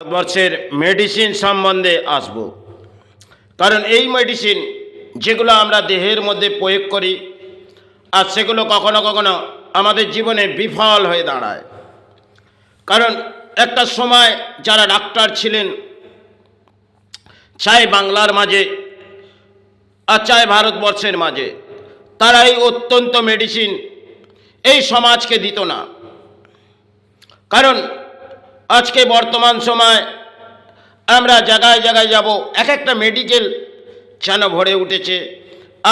ভারতবর্ষের মেডিসিন সম্বন্ধে আসব। কারণ এই মেডিসিন যেগুলো আমরা দেহের মধ্যে প্রয়োগ করি আর সেগুলো কখনো কখনো আমাদের জীবনে বিফল হয়ে দাঁড়ায়। কারণ একটা সময় যারা ডাক্তার ছিলেন, চাই বাংলার মাঝে আর চাই ভারতবর্ষের মাঝে, তারা এই অত্যন্ত মেডিসিন এই সমাজকে দিত না। কারণ আজকে বর্তমান সময় আমরা জায়গায় জায়গায় যাব, এক একটা মেডিকেল যেন ভরে উঠেছে,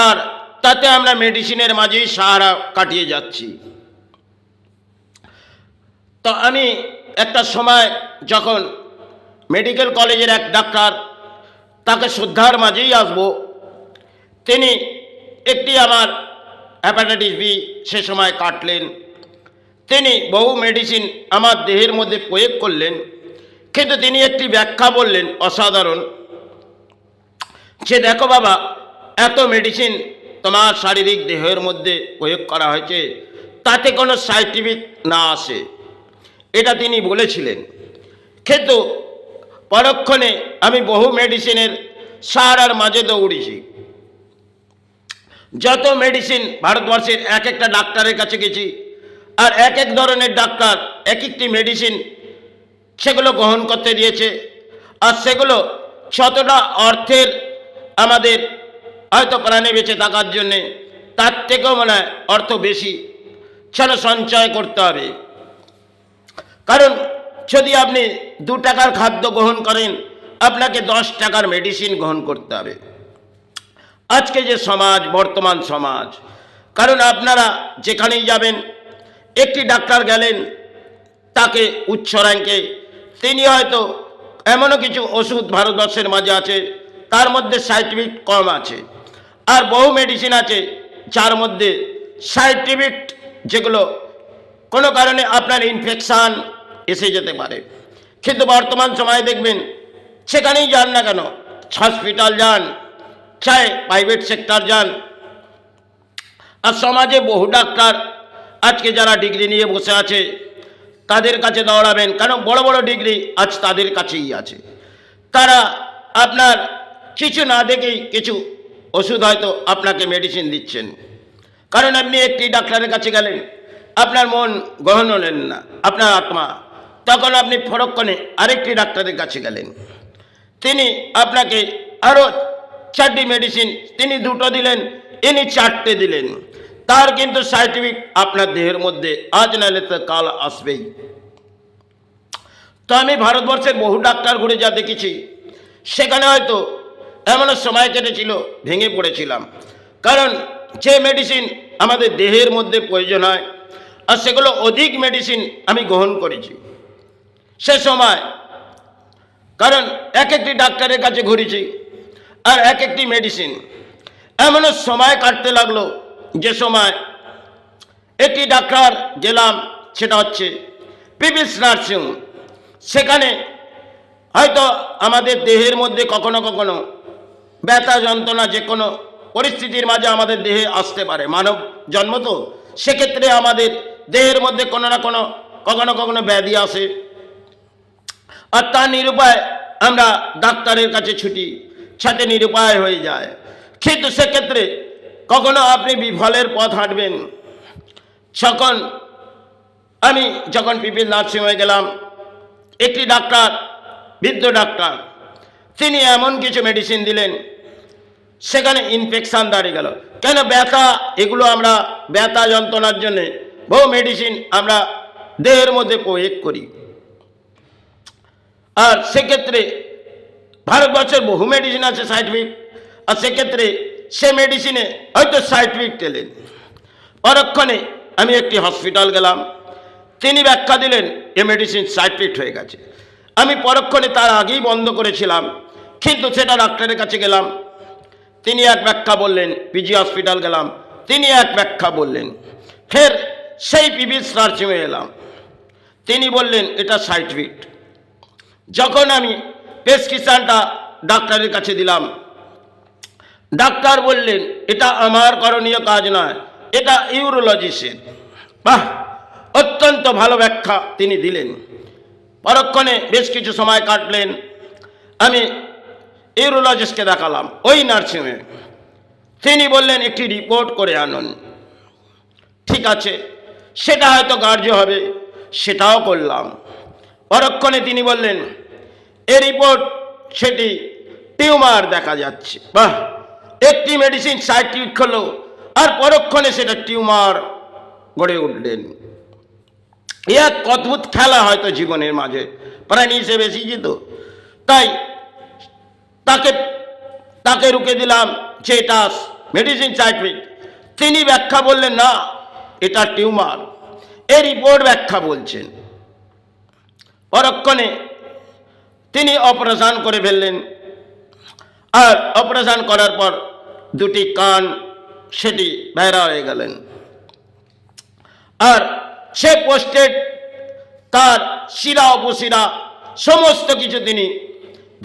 আর তাতে আমরা মেডিসিনের মাঝেই সাহারা কাটিয়ে যাচ্ছি। তো আমি একটা সময় যখন মেডিকেল কলেজের এক ডাক্তার, তাকে শ্রদ্ধার মাঝেই আসব, তিনি একটি আমার হেপাটাইটিস বি সে সময় কাটলেন। তিনি বহু মেডিসিন আমার দেহের মধ্যে প্রয়োগ করলেন, কিন্তু তিনি একটি ব্যাখ্যা বললেন অসাধারণ, যে দেখো বাবা, এত মেডিসিন তোমার শারীরিক দেহের মধ্যে প্রয়োগ করা হয়েছে, তাতে কোনো সাইড ইফেক্ট না আসে, এটা তিনি বলেছিলেন। কিন্তু পরক্ষণে আমি বহু মেডিসিনের সাহারার মাঝে দৌড়েছি। যত মেডিসিন ভারতবর্ষের এক একটা ডাক্তারের কাছে গেছি, আর এক এক ধরনের ডাক্তার এক একটি মেডিসিন সেগুলো গ্রহণ করতে দিয়েছে, আর সেগুলো যতটা অর্থের আমাদের হয়তো প্রাণে বেঁচে থাকার জন্যে, তার থেকেও মনে হয় অর্থ বেশি যেন সঞ্চয় করতে হবে। কারণ যদি আপনি 2 টাকার খাদ্য গ্রহণ করেন, আপনাকে 10 টাকার মেডিসিন গ্রহণ করতে হবে। আজকে যে সমাজ, বর্তমান সমাজ, কারণ আপনারা যেখানেই যাবেন, একটি ডাক্তার গেলেন, তাকে উচ্চ র্যাঙ্কে, তিনি হয়তো এমনও কিছু ওষুধ ভারতবর্ষের মাঝে আছে তার মধ্যে সাইড ইফেক্ট কম আছে, আর বহু মেডিসিন আছে যার মধ্যে সাইড ইফেক্ট যেগুলো কোনো কারণে আপনার ইনফেকশান এসে যেতে পারে। কিন্তু বর্তমান সময়ে দেখবেন, সেখানেই যান না কেন, হসপিটাল যান, চাই প্রাইভেট সেক্টর যান, আর সমাজে বহু ডাক্তার আজকে যারা ডিগ্রি নিয়ে বসে আছে তাদের কাছে দৌড়াবেন, কারণ বড় বড় ডিগ্রি আজ তাদের কাছেই আছে। তারা আপনার কিছু না দেখেই কিছু ওষুধ হয়তো আপনাকে মেডিসিন দিচ্ছেন। কারণ আপনি একটি ডাক্তারের কাছে গেলেন, আপনার মন গ্রহণ হলেন না, আপনার আত্মা, তখন আপনি পরক্ষণে আরেকটি ডাক্তারের কাছে গেলেন, তিনি আপনাকে আরও 4টি মেডিসিন, তিনি 2টো দিলেন, ইনি 4টে দিলেন। তার কিন্তু সাইড ইফেক্ট আপনার দেহের মধ্যে আজ নাহলে তো কাল আসবেই। তো আমি ভারতবর্ষের বহু ডাক্তার ঘুরে যা দেখেছি, সেখানে হয়তো এমনও সময় কেটেছিল ভেঙে পড়েছিলাম। কারণ যে মেডিসিন আমাদের দেহের মধ্যে প্রয়োজন হয়, আর সেগুলো অধিক মেডিসিন আমি গ্রহণ করেছি সে সময়। কারণ এক একটি ডাক্তারের কাছে ঘুরেছি, আর এক একটি মেডিসিন, এমনও সময় কাটতে লাগলো যে সময় একটি ডাক্তার গেলাম, সেটা হচ্ছে পিপিস নার্সিং। সেখানে হয়তো আমাদের দেহের মধ্যে কখনো কখনো ব্যথা যন্ত্রণা যে কোনো পরিস্থিতির মাঝে আমাদের দেহে আসতে পারে, মানব জন্ম তো, সেক্ষেত্রে আমাদের দেহের মধ্যে কোনো না কোনো কখনো কখনো ব্যাধি আসে, আর তার নিরুপায় আমরা ডাক্তারের কাছে ছুটি, সাথে নিরুপায় হয়ে যায়। কিন্তু সেক্ষেত্রে কখনো আপনি বিফলের পথ হাঁটবেন। আমি যখন পিপিল নার্সিংহোমে গেলাম, একটি ডাক্তার, বৃদ্ধ ডাক্তার, তিনি এমন কিছু মেডিসিন দিলেন, সেখানে ইনফেকশান দাঁড়িয়ে গেল। কেন ব্যথা, এগুলো আমরা ব্যথা যন্ত্রণার জন্যে বহু মেডিসিন আমরা দেহের মধ্যে প্রয়োগ করি, আর সেক্ষেত্রে ভারতবর্ষের বহু মেডিসিন আছে সাইড ইফেক্ট, আর সেক্ষেত্রে সে মেডিসিনে হয়তো সাইড ইফেক্ট এলেন। পরক্ষণে আমি একটি হসপিটাল গেলাম, তিনি ব্যাখ্যা দিলেন এ মেডিসিন সাইড ইফেক্ট হয়ে গেছে। আমি পরক্ষণে তার আগেই বন্ধ করেছিলাম, কিন্তু সেটা ডাক্তারের কাছে গেলাম, তিনি এক ব্যাখ্যা বললেন। পিজি হসপিটাল গেলাম, তিনি এক ব্যাখ্যা বললেন। ফের সেই পিপিস নার্সিংহোমে এলাম, তিনি বললেন এটা সাইড ইফেক্ট। যখন আমি প্রেসক্রিপশনটা ডাক্তারের কাছে দিলাম, ডাক্তার বললেন এটা আমার করণীয় কাজ নয়, এটা ইউরোলজিস্টের। বাহ, অত্যন্ত ভালো ব্যাখ্যা তিনি দিলেন। পরক্ষণে বেশ কিছু সময় কাটলেন, আমি ইউরোলজিস্টকে দেখালাম ওই নার্সিংহোমে। তিনি বললেন একটি রিপোর্ট করে আনুন। ঠিক আছে, সেটা হয়তো গ্রাহ্য হবে, সেটাও করলাম। পরক্ষণে তিনি বললেন এই রিপোর্ট সেটি টিউমার দেখা যাচ্ছে। বাহ, একটি মেডিসিন সাইড ইফেক্ট হলো আর পরক্ষণে সেটা টিউমার গড়ে উঠলেন। এক অদ্ভুত খেলা হয়তো জীবনের মাঝে প্রাণী হিসেবে এসেছি তো, তাই তাকে রুখে দিলাম যে এটা মেডিসিন সাইড ইফেক্ট। তিনি ব্যাখ্যা বললেন না, এটা টিউমার। এই রিপোর্ট ব্যাখ্যা বলছেন। পরক্ষণে তিনি অপারেশন করে ফেললেন, আর অপারেশন করার পর দুটি কান সেটি বেরা হয়ে গেলেন। আর সে পোস্টেড তার শিরা উপশিরা সমস্ত কিছু তিনি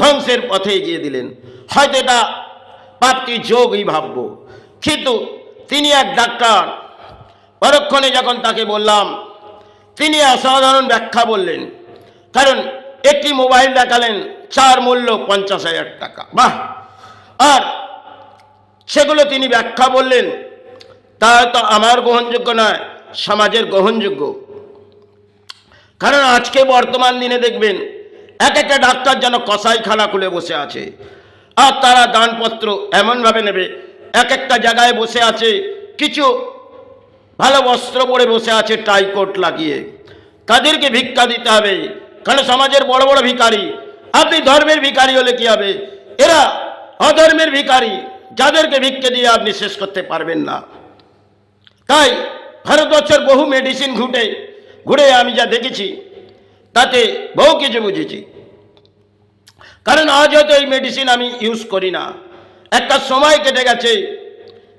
ধ্বংসের পথে এগিয়ে দিলেন। হয়তো এটা পাপটি যোগই ভাবব, কিন্তু তিনি এক ডাক্তার। পরক্ষণে যখন তাকে বললাম, তিনি অসাধারণ ব্যাখ্যা বললেন। কারণ একটি মোবাইল দেখালেন, যার মূল্য 50,000 টাকা। বাহ! আর সেগুলো তিনি ব্যাখ্যা বললেন, তা হয়তো আমার গ্রহণযোগ্য নয়, সমাজের গ্রহণযোগ্য। কারণ আজকে বর্তমান দিনে দেখবেন এক একটা ডাক্তার যেন কসাইখানা খুলে বসে আছে, আর তারা দানপত্র এমনভাবে নেবে। এক একটা জায়গায় বসে আছে, কিছু ভালো বস্ত্র পরে বসে আছে টাই কোট লাগিয়ে। তাদেরকে ভিক্ষা দিতে হবে, কারণ সমাজের বড় বড় ভিখারি। আপনি ধর্মের ভিখারি হলে কি হবে? এরা অধর্মের ভিখারি, যাদেরকে ভিক্ষে দিয়ে আপনি শেষ করতে পারবেন না। তাই ভারতবর্ষের বহু মেডিসিন ঘুরে আমি যা দেখেছি, তাতে বহু কিছু বুঝেছি। কারণ আজ হয়তো এই মেডিসিন আমি ইউজ করি না, একটা সময় কেটে গেছে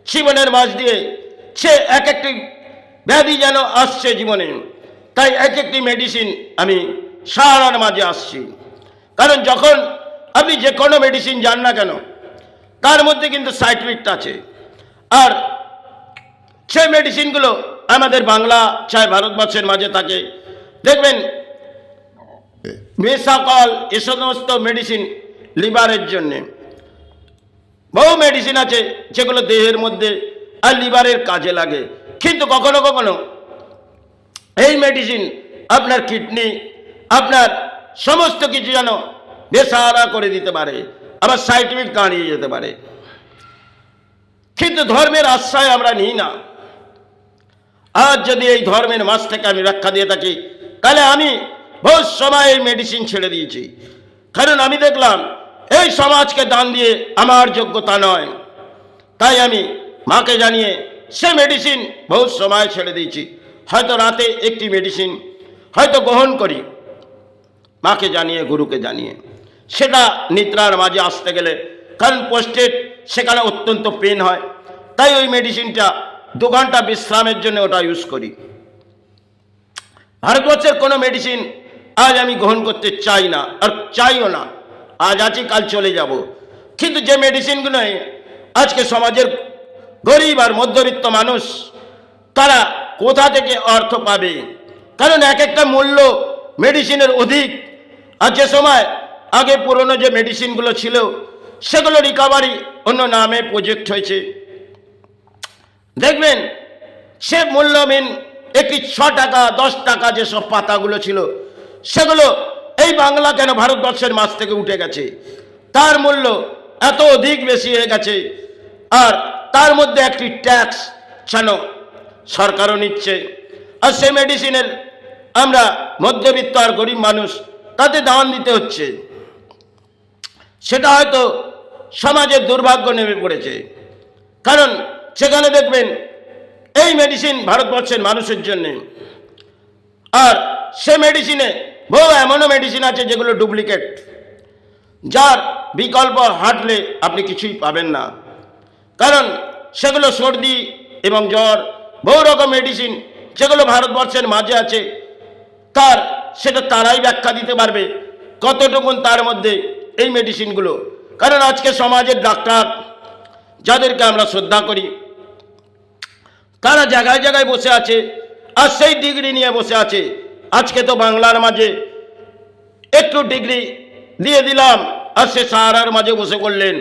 জীবনের মাঝ দিয়ে, সে এক একটি ব্যাধি যেন আসছে জীবনে। তাই এক একটি মেডিসিন আমি সারার মাঝে আসছি। কারণ যখন আপনি যে কোনো মেডিসিন যান না কেন, তার মধ্যে কিন্তু সাইড ইফেক্ট আছে। আর সেই মেডিসিনগুলো আমাদের বাংলা চাই ভারতবর্ষের মাঝে থাকে। দেখবেন মেসাকল, এ সমস্ত মেডিসিন লিভারের জন্যে। বহু মেডিসিন আছে যেগুলো দেহের মধ্যে আর লিভারের কাজে লাগে, কিন্তু কখনো কখনো এই মেডিসিন আপনার কিডনি, আপনার সমস্ত কিছু যেন বেসাহারা করে দিতে পারে, আবার সাইড ইফেক্ট দাঁড়িয়ে যেতে পারে। কিন্তু ধর্মের আশ্রয় আমরা নিই না। আজ যদি এই ধর্মের মাঝ থেকে আমি ব্যাখ্যা দিয়ে থাকি, তাহলে আমি বহু সময় এই মেডিসিন ছেড়ে দিয়েছি। কারণ আমি দেখলাম এই সমাজকে দান দিয়ে আমার যোগ্যতা নয়। তাই আমি মাকে জানিয়ে সে মেডিসিন বহু সময় ছেড়ে দিয়েছি। হয়তো রাতে একটি মেডিসিন হয়তো গ্রহণ করি, মাকে জানিয়ে, গুরুকে জানিয়ে। সেটা নিদ্রার মাঝে আসতে গেলে, কারণ পোস্টেড সেখানে অত্যন্ত পেন হয়, তাই ওই মেডিসিনটা 2 ঘন্টা বিশ্রামের জন্য ওটা ইউজ করি। ভারতবর্ষের কোনো মেডিসিন আজ আমি গ্রহণ করতে চাই না, আর চাইও না। আজ আছি, কাল চলে যাব। কিন্তু যে মেডিসিনগুলো আজকে সমাজের গরিব আর মধ্যবিত্ত মানুষ, তারা কোথা থেকে অর্থ পাবে? কারণ এক একটা মূল্য মেডিসিনের অধিক। আর যে সময় আগে পুরনো যে মেডিসিনগুলো ছিল, সেগুলো রিকভারি অন্য নামে প্রজেক্ট হয়েছে। দেখবেন সে মূল্যহীন একটি 6 টাকা 10 টাকা যেসব পাতাগুলো ছিল, সেগুলো এই বাংলা কেন ভারতবর্ষের মাছ থেকে উঠে গেছে। তার মূল্য এত অধিক বেশি হয়ে গেছে। আর তার মধ্যে একটি ট্যাক্স যেন সরকারও নিচ্ছে। আর সেই মেডিসিনের আমরা মধ্যবিত্ত আর গরিব মানুষ, তাতে দাম দিতে হচ্ছে। সেটা হয়তো সমাজের দুর্ভাগ্য নেমে পড়েছে। কারণ সেখানে দেখবেন এই মেডিসিন ভারতবর্ষের মানুষের জন্যে। আর সে মেডিসিনে বহু এমনও মেডিসিন আছে যেগুলো ডুপ্লিকেট, যার বিকল্প হাঁটলে আপনি কিছুই পাবেন না। কারণ সেগুলো সর্দি এবং জ্বর, বহু রকম মেডিসিন যেগুলো ভারতবর্ষের মাঝে আছে, সেটা তারাই ব্যাখ্যা দিতে পারবে কতটুকুন তার মধ্যে এই মেডিসিনগুলো। কারণ আজকে সমাজের ডাক্তার, যাদেরকে আমরা শ্রদ্ধা করি, তারা জায়গায় জায়গায় বসে আছে, আর সেই ডিগ্রি নিয়ে বসে আছে। আজকে তো বাংলার মাঝে একটু ডিগ্রি দিয়ে দিলাম, আর সে সাহারার মাঝে বসে পড়লেন,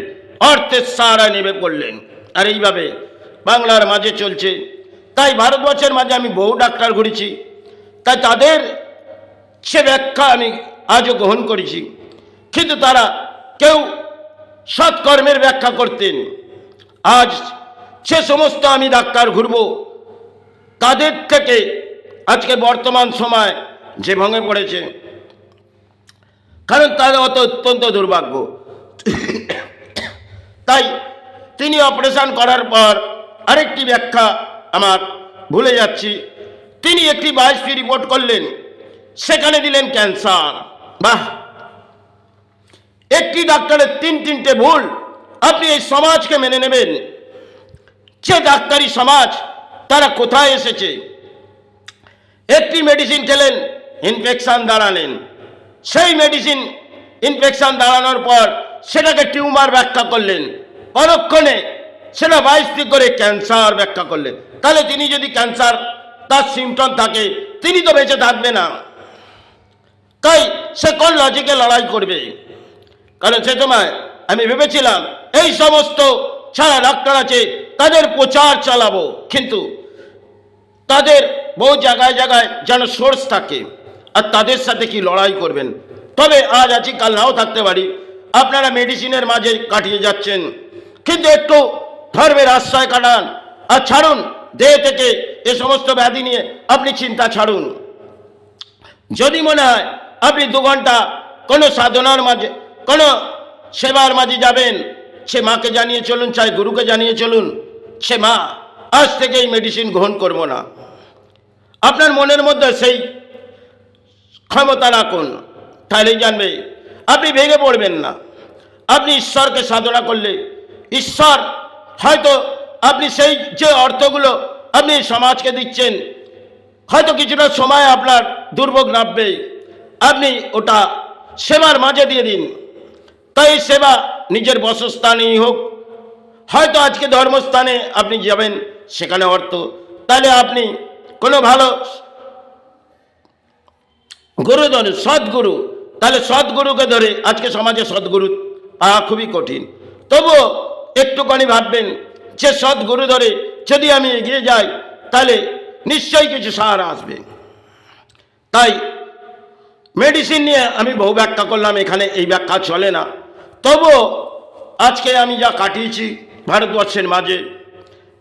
অর্থের সাহারা নেমে পড়লেন। আর এইভাবে বাংলার মাঝে চলছে। তাই ভারতবর্ষের মাঝে আমি বহু ডাক্তার ঘুরেছি, তাই তাদের সে ব্যাখ্যা আমি আজও গ্রহণ করেছি। কিন্তু তারা কেউ সৎকর্মের ব্যাখ্যা করতেন। আজ সে সমস্ত আমি ডাক্তার ঘুরব, তাদের থেকে আজকে বর্তমান সময় যে ভেঙে পড়েছে, কারণ তাদের অত্যন্ত দুর্ভাগ্য। তাই তিনি অপারেশন করার পর আরেকটি ব্যাখ্যা আমার ভুলে যাচ্ছি, তিনি একটি বায়োপসি রিপোর্ট করলেন, সেখানে দিলেন ক্যান্সার। বাহ, একটি ডাক্তারের তিনটে ভুল। আপনি এই সমাজকে মেনে নেবেন? যে ডাক্তারি সমাজ, তারা কোথায় এসেছে? একটি মেডিসিন খেলেন, ইনফেকশন দাঁড়ালেন, সেই মেডিসিন ইনফেকশন দাঁড়ানোর পর সেটাকে টিউমার ব্যাখ্যা করলেন, পরক্ষণে সেটা বায়োপসি করে ক্যান্সার ব্যাখ্যা করলেন। তাহলে তিনি যদি ক্যান্সার তার সিমটম থাকে, তিনি তো বেঁচে থাকবে না। তাই সে কোন লজিকে লড়াই করবে? কারণ সে সময় আমি ভেবেছিলাম এই সমস্ত ছাড়া ডাক্তার আছে, তাদের প্রচার চালাবো, কিন্তু তাদের বহু জায়গায় জায়গায় যেন সোর্স থাকে, আর তাদের সাথে কি লড়াই করবেন? তবে আজ আছি, কাল নাও থাকতে পারি। আপনারা মেডিসিনের মাঝে কাটিয়ে যাচ্ছেন, কিন্তু একটু ধর্মের আশ্রয় কাটান আর ছাড়ুন দেহ থেকে এ সমস্ত ব্যাধি নিয়ে আপনি চিন্তা ছাড়ুন। যদি মনে হয় আপনি 2 ঘন্টা কোনো সাধনার মাঝে, কোনো সেবার মাঝে যাবেন, সে মাকে জানিয়ে চলুন, চাই গুরুকে জানিয়ে চলুন, সে মা আজ থেকে এই মেডিসিন গ্রহণ করবো না। আপনার মনের মধ্যে সেই ক্ষমতা রাখুন, তাহলেই জানবে আপনি ভেঙে পড়বেন না। আপনি ঈশ্বরকে সাধনা করলে ঈশ্বর হয়তো, আপনি সেই যে অর্থগুলো আপনি সমাজকে দিচ্ছেন, হয়তো কিছুটা সময় আপনার দুর্ভোগ নামবে, আপনি ওটা সেবার মাঝে দিয়ে দিন। তাই সেবা নিজের বসস্থানেই হোক, হয়তো আজকে ধর্মস্থানে আপনি যাবেন, সেখানে অর্থ, তাহলে আপনি কোনো ভালো গুরু ধরে, সদ্গুরু, তাহলে সদ্গুরুকে ধরে, আজকে সমাজে সদ্গুরু পাওয়া খুবই কঠিন। তবুও একটুখানি ভাববেন যে সদ্গুরু ধরে যদি আমি এগিয়ে যাই, তাহলে নিশ্চয়ই কিছু সাহারা আসবে। তাই মেডিসিন নিয়ে আমি বহু ব্যাখ্যা করলাম, এখানে এই ব্যাখ্যা চলে না। তবুও আজকে আমি যা কাটিয়েছি ভারতবর্ষের মাঝে,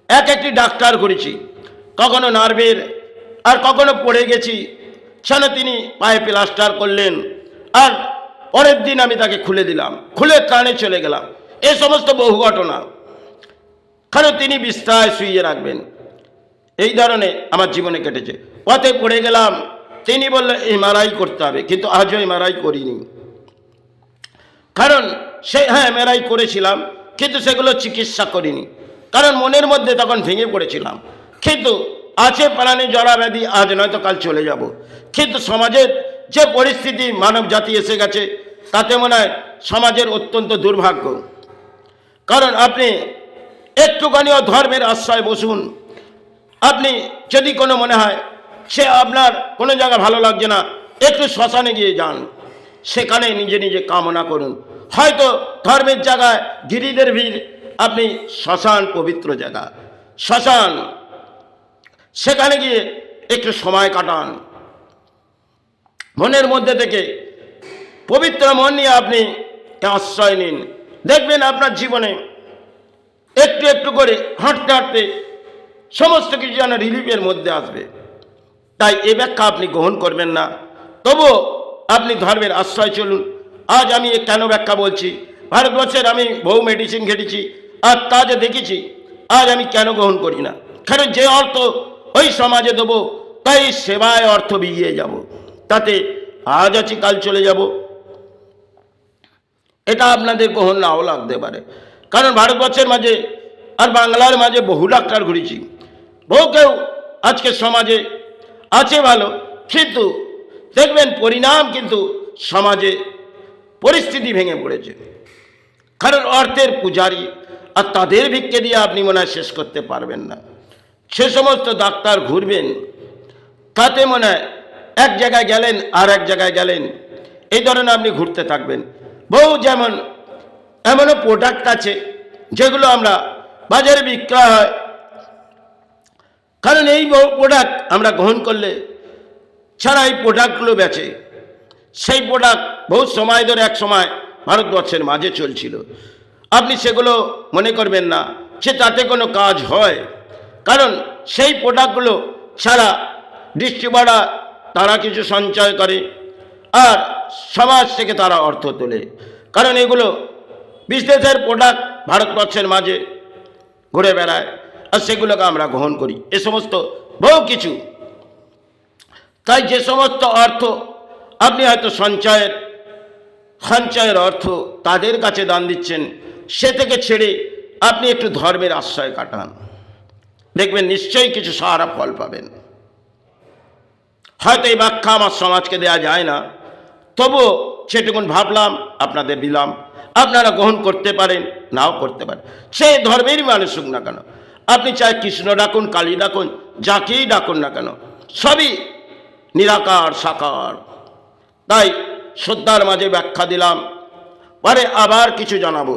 একটি ডাক্তার করেছি, কখনো নার্ভের, আর কখনো পড়ে গেছি, সেখানে তিনি পায়ে প্লাস্টার করলেন, আর পরের দিন আমি তাকে খুলে দিলাম, খুলে ত্রাণে চলে গেলাম। এই সমস্ত বহু ঘটনা, কারণ তিনি বিস্তায় শুইয়ে রাখবেন, এই ধরনের আমার জীবনে কেটেছে। পথে পড়ে গেলাম, তিনি বললেন এমআরআই করতে হবে, কিন্তু আজও এমআরআই করিনি। কারণ সে এমআরআই করেছিলাম, কিন্তু সেগুলো চিকিৎসা করিনি, কারণ মনের মধ্যে তখন ভেঙে পড়েছিলাম। কিন্তু আছে প্রাণে জড়া ব্যাধি, আজ নয়তো কাল চলে যাব। কিন্তু সমাজের যে পরিস্থিতি মানব জাতি এসে গেছে, তাতে মনে হয় সমাজের অত্যন্ত দুর্ভাগ্য। কারণ আপনি একটুখানিও ধর্মের আশ্রয় বসুন। আপনি যদি কোনো মনে হয় সে আপনার কোনো জায়গা ভালো লাগছে না, একটু শ্মশানে গিয়ে যান, সেখানে নিজে নিজে কামনা করুন। হয়তো ধর্মের জায়গায় গিরিদের ভিড়, আপনি শ্মশান পবিত্র জায়গা, শ্মশান, সেখানে গিয়ে একটু সময় কাটান, মনের মধ্যে থেকে পবিত্র মন নিয়ে আপনি আশ্রয় নিন। দেখবেন আপনার জীবনে একটু একটু করে হাঁটতে হাঁটতে সমস্ত কিছু যেন রিলিফের মধ্যে আসবে। তাই এ ব্যাখ্যা আপনি গ্রহণ করবেন না, তবুও আপনি ধর্মের আশ্রয় চলুন। আজ আমি কেন ব্যাখ্যা বলছি, ভারতবর্ষের আমি বহু মেডিসিন ঘেটেছি, আর তা যে দেখেছি, আজ আমি কেন গ্রহণ করি না? কারণ যে অর্থ ওই সমাজে দেবো, তাই সেবায় অর্থ বিগিয়ে যাব, তাতে আজ আছি কাল চলে যাব। এটা আপনাদের গ্রহণ নাও লাগতে পারে, কারণ ভারতবর্ষের মাঝে আর বাংলার মাঝে বহু ডাক্তার ঘুরেছি, বহু কেউ আজকে সমাজে আছে ভালো, কিন্তু দেখবেন পরিণাম কিন্তু সমাজে পরিস্থিতি ভেঙে পড়েছে। কারণ অর্থের পূজারী, আর তাদের ভিক্ষে দিয়ে আপনি মনে হয় শেষ করতে পারবেন না। সে সমস্ত ডাক্তার ঘুরবেন, তাতে মনে হয় এক জায়গায় গেলেন আর এক জায়গায় গেলেন, এই ধরনের আপনি ঘুরতে থাকবেন। বহু যেমন এমনও প্রোডাক্ট আছে যেগুলো আমরা বাজারে বিক্রয় হয়, কারণ এই বহু প্রোডাক্ট আমরা গ্রহণ করলে ছাড়া এই প্রোডাক্টগুলো বেচে। সেই প্রোডাক্ট বহু সময় ধরে এক সময় ভারতবর্ষের মাঝে চলছিল। আপনি সেগুলো মনে করবেন না যে তাতে কোনো কাজ হয়, কারণ সেই প্রোডাক্টগুলো ছাড়া ডিস্ট্রিবিউটার তারা কিছু সঞ্চয় করে আর সমাজ থেকে তারা অর্থ তোলে, কারণ এগুলো বিদেশের প্রোডাক্ট ভারতবর্ষের মাঝে ঘুরে বেড়ায় আর সেগুলোকে আমরা গ্রহণ করি এ সমস্ত বহু কিছু। তাই যে সমস্ত অর্থ আপনি হয়তো সঞ্চয়ের অর্থ তাদের কাছে দান দিচ্ছেন, সে থেকে ছেড়ে আপনি একটু ধর্মের আশ্রয় কাটান, দেখবেন নিশ্চয়ই কিছু সারা ফল পাবেন। হয়তো এই ব্যাখ্যা আমার সমাজকে দেয়া যায় না, তবুও সেটুকুন ভাবলাম আপনাদের দিলাম। আপনারা গ্রহণ করতে পারেন, নাও করতে পারেন, সে ধর্মেরই মানুষ হোক না কেন। আপনি চাই কৃষ্ণ ডাকুন, কালী ডাকুন, যাকেই ডাকুন না কেন, সবই নিরাকার সাকার। তাই শ্রদ্ধার মাঝে ব্যাখ্যা দিলাম, পরে আবার কিছু জানাবো।